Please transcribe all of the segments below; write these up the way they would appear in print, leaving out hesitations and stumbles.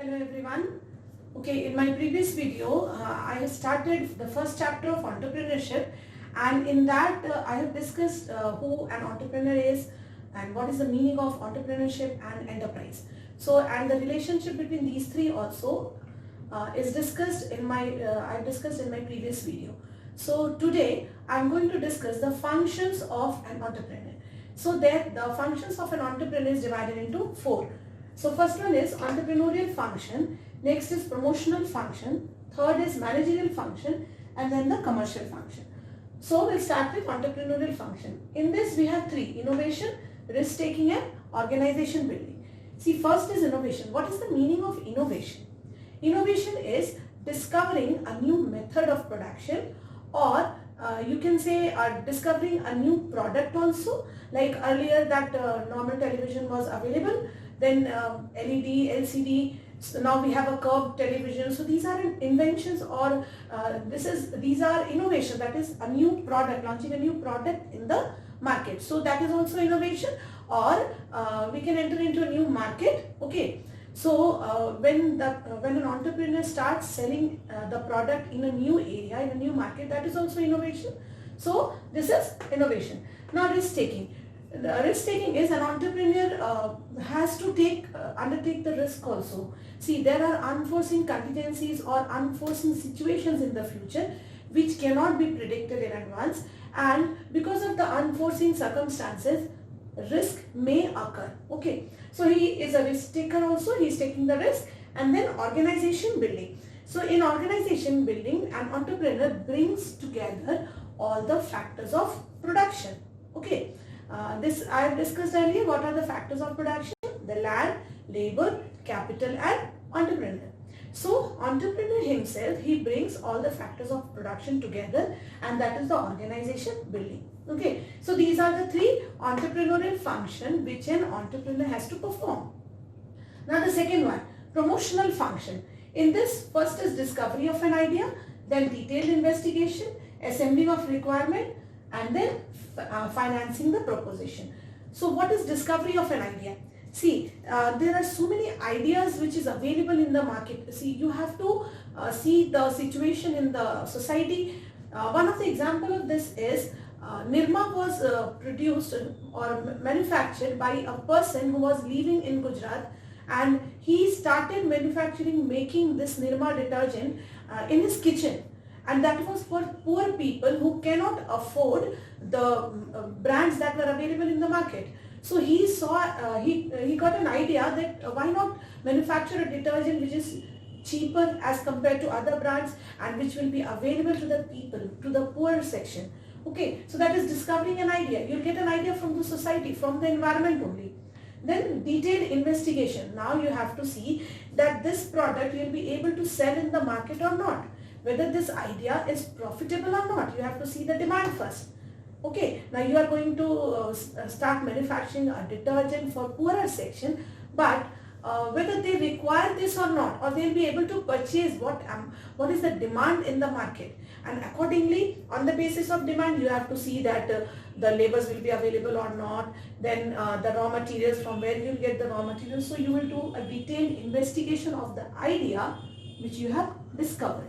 Hello everyone. Okay, in my previous video, I have started the first chapter of entrepreneurship, and in that I have discussed who an entrepreneur is and what is the meaning of entrepreneurship and enterprise. So, and the relationship between these three also is discussed in my I discussed in my previous video. So today I am going to discuss the functions of an entrepreneur. So there the functions of an entrepreneur is divided into four. So first one is entrepreneurial function, next is promotional function, third is managerial function, and then the commercial function. So we'll start with entrepreneurial function. In this we have three: innovation, risk taking, and organization building. See, first is innovation. What is the meaning of innovation? Innovation is discovering a new method of production, or you can say discovering a new product also. Like earlier that normal television was available, then LED, LCD, so now we have a curved television. So these are inventions, or these are innovation, that is a new product, launching a new product in the market. So that is also innovation, or we can enter into a new market. Okay. So when an entrepreneur starts selling the product in a new area, in a new market, that is also innovation. So this is innovation. Now risk taking. The risk taking is an entrepreneur has to undertake the risk also. See, there are unforeseen contingencies or unforeseen situations in the future which cannot be predicted in advance, and because of the unforeseen circumstances, risk may occur. Okay, so he is a risk taker also, he is taking the risk. And then organization building. So in organization building, an entrepreneur brings together all the factors of production. Okay, this I have discussed earlier. What are the factors of production? The land, labor, capital, and entrepreneur. So entrepreneur himself, he brings all the factors of production together, and that is the organization building. Okay, so these are the three entrepreneurial function which an entrepreneur has to perform. Now the second one, promotional function. In this, first is discovery of an idea, then detailed investigation, assembling of requirement, and then financing the proposition. So what is discovery of an idea? See, there are so many ideas which is available in the market. See, you have to see the situation in the society. One of the example of this is Nirma was produced or manufactured by a person who was living in Gujarat, and he started manufacturing, making this Nirma detergent in his kitchen, and that was for poor people who cannot afford the brands that were available in the market. So he saw, he got an idea that why not manufacture a detergent which is cheaper as compared to other brands and which will be available to the people, to the poor section. Okay, so that is discovering an idea. You'll get an idea from the society, from the environment only. Then detailed investigation. Now you have to see that this product you'll be able to sell in the market or not. Whether this idea is profitable or not. You have to see the demand first. Okay, now you are going to start manufacturing a detergent for poorer section, but whether they require this or not, or they'll be able to purchase what is the demand in the market, and accordingly on the basis of demand you have to see that the labors will be available or not, then the raw materials, from where you'll get the raw materials. So you will do a detailed investigation of the idea which you have discovered.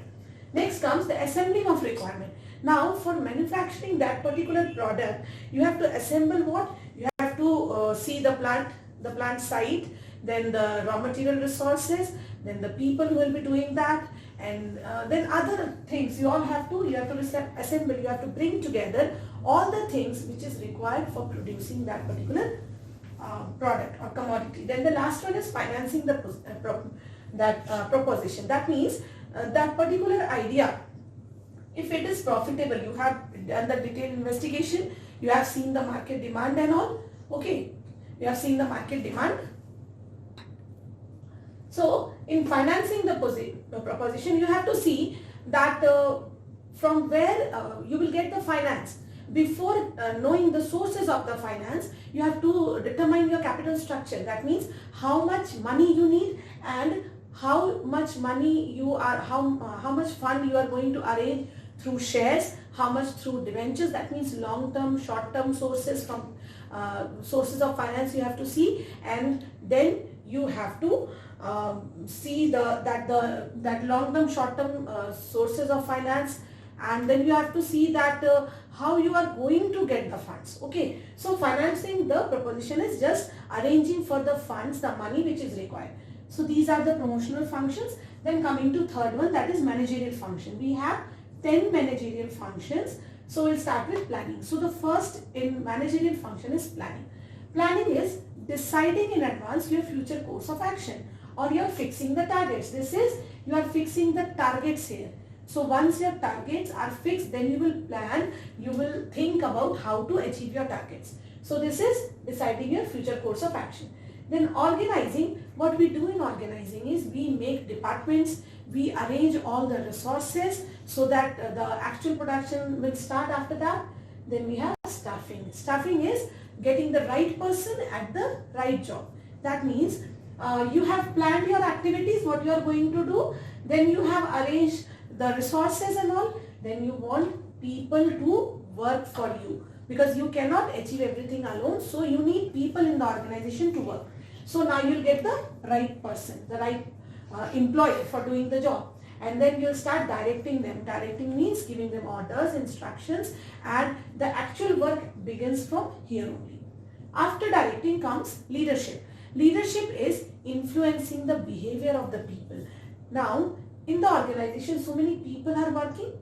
Next comes the assembling of requirement. Now for manufacturing that particular product, you have to assemble what? You have to see the plant site, then the raw material resources, then the people who will be doing that, and then other things. You have to assemble, you have to bring together all the things which is required for producing that particular product or commodity. Then the last one is financing the proposition. That means that particular idea, if it is profitable, you have done the detailed investigation, you have seen the market demand and all. Okay, you have seen the market demand. So in financing the proposition, you have to see that from where you will get the finance. Before knowing the sources of the finance, you have to determine your capital structure. That means how much money you need and how much money you are, how much fund you are going to arrange through shares, how much through debentures. That means long-term, short-term sources from sources of finance you have to see, and then you have to see that long-term, short-term sources of finance, and then you have to see that how you are going to get the funds. Okay, so financing, the proposition is just arranging for the funds, the money which is required. So these are the promotional functions. Then coming to third one, that is managerial function. We have 10 managerial functions. So we'll start with planning. So the first in managerial function is planning. Planning is deciding in advance your future course of action, or you're fixing the targets. This is, you are fixing the targets here. So once your targets are fixed, then you will plan, you will think about how to achieve your targets. So this is deciding your future course of action. Then organizing, what we do in organizing is we make departments, we arrange all the resources so that the actual production will start after that. Then we have staffing. Staffing is getting the right person at the right job. That means you have planned your activities, what you are going to do, then you have arranged the resources and all, then you want people to work for you, because you cannot achieve everything alone, so you need people in the organization to work. So now you'll get the right person, the right employee for doing the job, and then you'll start directing them. Directing means giving them orders, instructions, and the actual work begins from here only. After directing comes leadership. Leadership is influencing the behavior of the people. Now in the organization, so many people are working.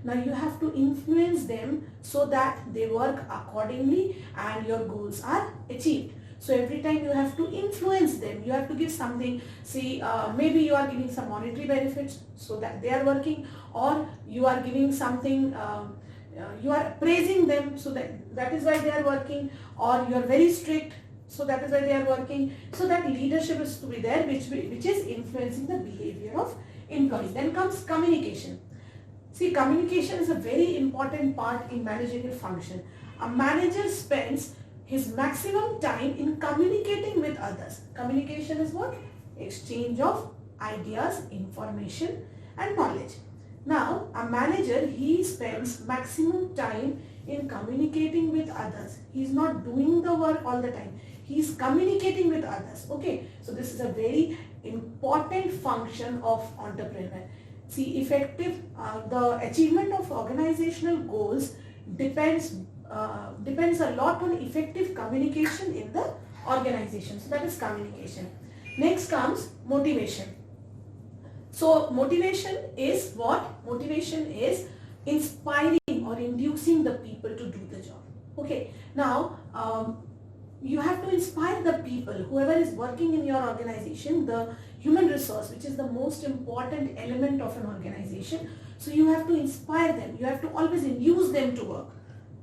Now you have to influence them so that they work accordingly and your goals are achieved. So every time you have to influence them, you have to give something. See, maybe you are giving some monetary benefits so that they are working, or you are giving something, you are praising them so that is why they are working, or you are very strict, so that is why they are working. So that leadership is to be there, which is influencing the behavior of employees. Then comes communication. See, communication is a very important part in managerial function. A manager spends his maximum time in communicating with others. Communication is what? Exchange of ideas, information and knowledge. Now, a manager, he spends maximum time in communicating with others. He is not doing the work all the time. He is communicating with others. Okay, so this is a very important function of entrepreneur. See, the achievement of organizational goals depends a lot on effective communication in the organization. So that is communication. Next comes motivation. So motivation is what? Motivation is inspiring or inducing the people to do the job. Okay, now you have to inspire the people, whoever is working in your organization, the human resource, which is the most important element of an organization. So you have to inspire them, you have to always induce them to work.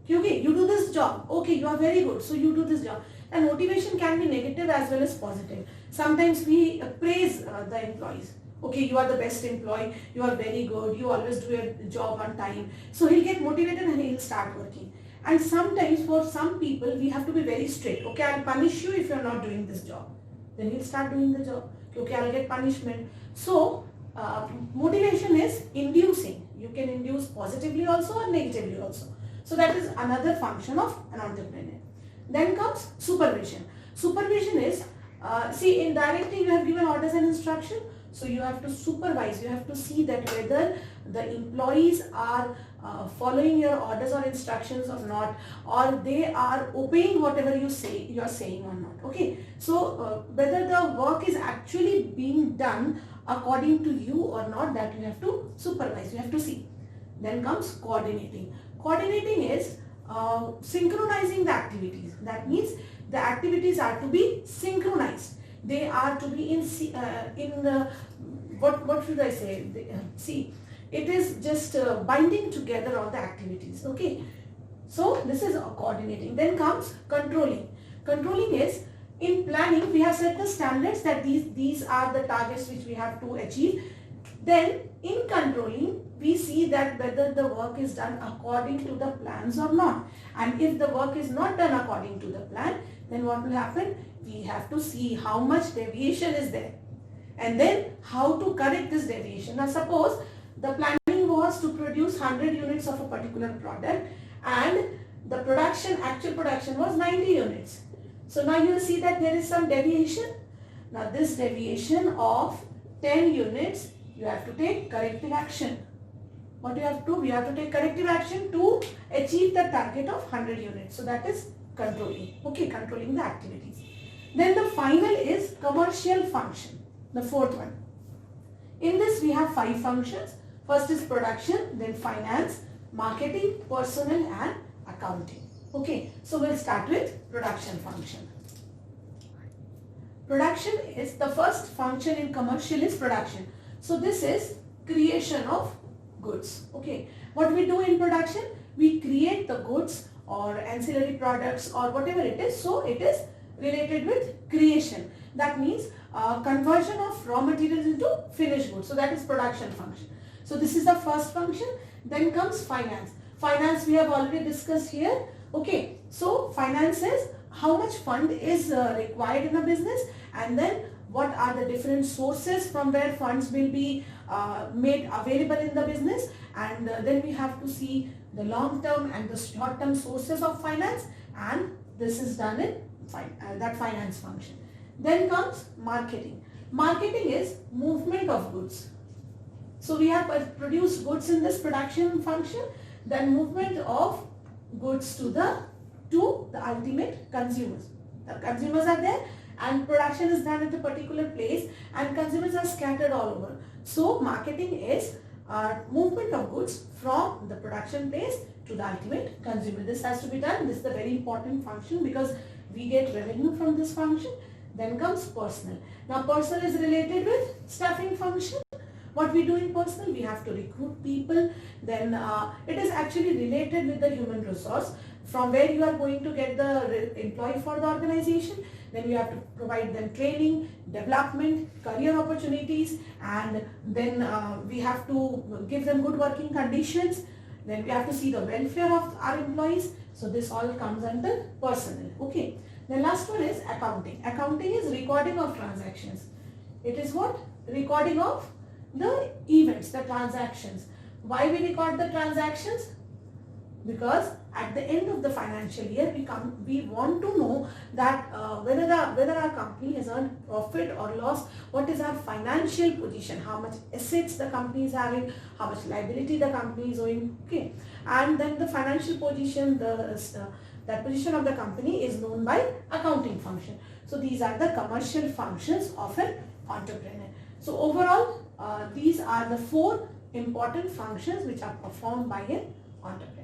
Okay, you do this job, okay, you are very good, so you do this job. And motivation can be negative as well as positive. Sometimes we praise the employees. Okay, you are the best employee, you are very good, you always do your job on time. So he'll get motivated and he'll start working. And sometimes for some people, we have to be very strict. Okay, I'll punish you if you're not doing this job. Then he'll start doing the job. Okay, I'll get punishment. So motivation is inducing. You can induce positively also or negatively also. So that is another function of an entrepreneur. Then comes supervision. Supervision is, see, in directing you have given orders and instruction. So you have to supervise, you have to see that whether the employees are following your orders or instructions or not, or they are obeying whatever you are saying or not. Okay, so whether the work is actually being done according to you or not, that you have to supervise, you have to see. Then comes coordinating. Coordinating is synchronizing the activities. That means the activities are to be synchronized. They are to be what should I say? See, it is just binding together all the activities. Okay, so this is coordinating. Then comes controlling. Controlling is, in planning we have set the standards that these are the targets which we have to achieve. Then in controlling we see that whether the work is done according to the plans or not. And if the work is not done according to the plan, then what will happen? We have to see how much deviation is there and then how to correct this deviation. Now suppose the planning was to produce 100 units of a particular product and the actual production was 90 units. So now you will see that there is some deviation. Now this deviation of 10 units, you have to take corrective action. What you have to do? We have to take corrective action to achieve the target of 100 units. So that is controlling. Okay, controlling the activities. Then the final is commercial function, the fourth one. In this we have 5 functions. First is production, then finance, marketing, personnel and accounting. Okay, so we'll start with production function. Production is the first function in commercial is production. So this is creation of goods. Okay, what we do in production? We create the goods or ancillary products or whatever it is. So it is related with creation. That means conversion of raw materials into finished goods. So that is production function. So this is the first function. Then comes finance. Finance we have already discussed here. Okay, so finance is how much fund is required in a business, and then what are the different sources from where funds will be made available in the business, and then we have to see the long term and the short term sources of finance, and this is done in that finance function. Then comes marketing. Marketing is movement of goods. So we have produced goods in this production function, then movement of goods to the ultimate consumers. The consumers are there and production is done at a particular place and consumers are scattered all over. So marketing is movement of goods from the production place to the ultimate consumer. This has to be done. This is a very important function because we get revenue from this function. Then comes personnel. Now personnel is related with staffing function. What we do in personnel, we have to recruit people. Then it is actually related with the human resource, from where you are going to get the employee for the organization. Then you have to provide them training, development, career opportunities, and then we have to give them good working conditions. Then we have to see the welfare of our employees. So this all comes under personnel. Okay. The last one is accounting. Accounting is recording of transactions. It is what? Recording of the events, the transactions. Why we record the transactions? Because at the end of the financial year, we want to know that whether our company has earned profit or loss, what is our financial position, how much assets the company is having, how much liability the company is owing. Okay, and then the financial position, that position of the company is known by accounting function. So these are the commercial functions of an entrepreneur. So overall, these are the 4 important functions which are performed by an entrepreneur.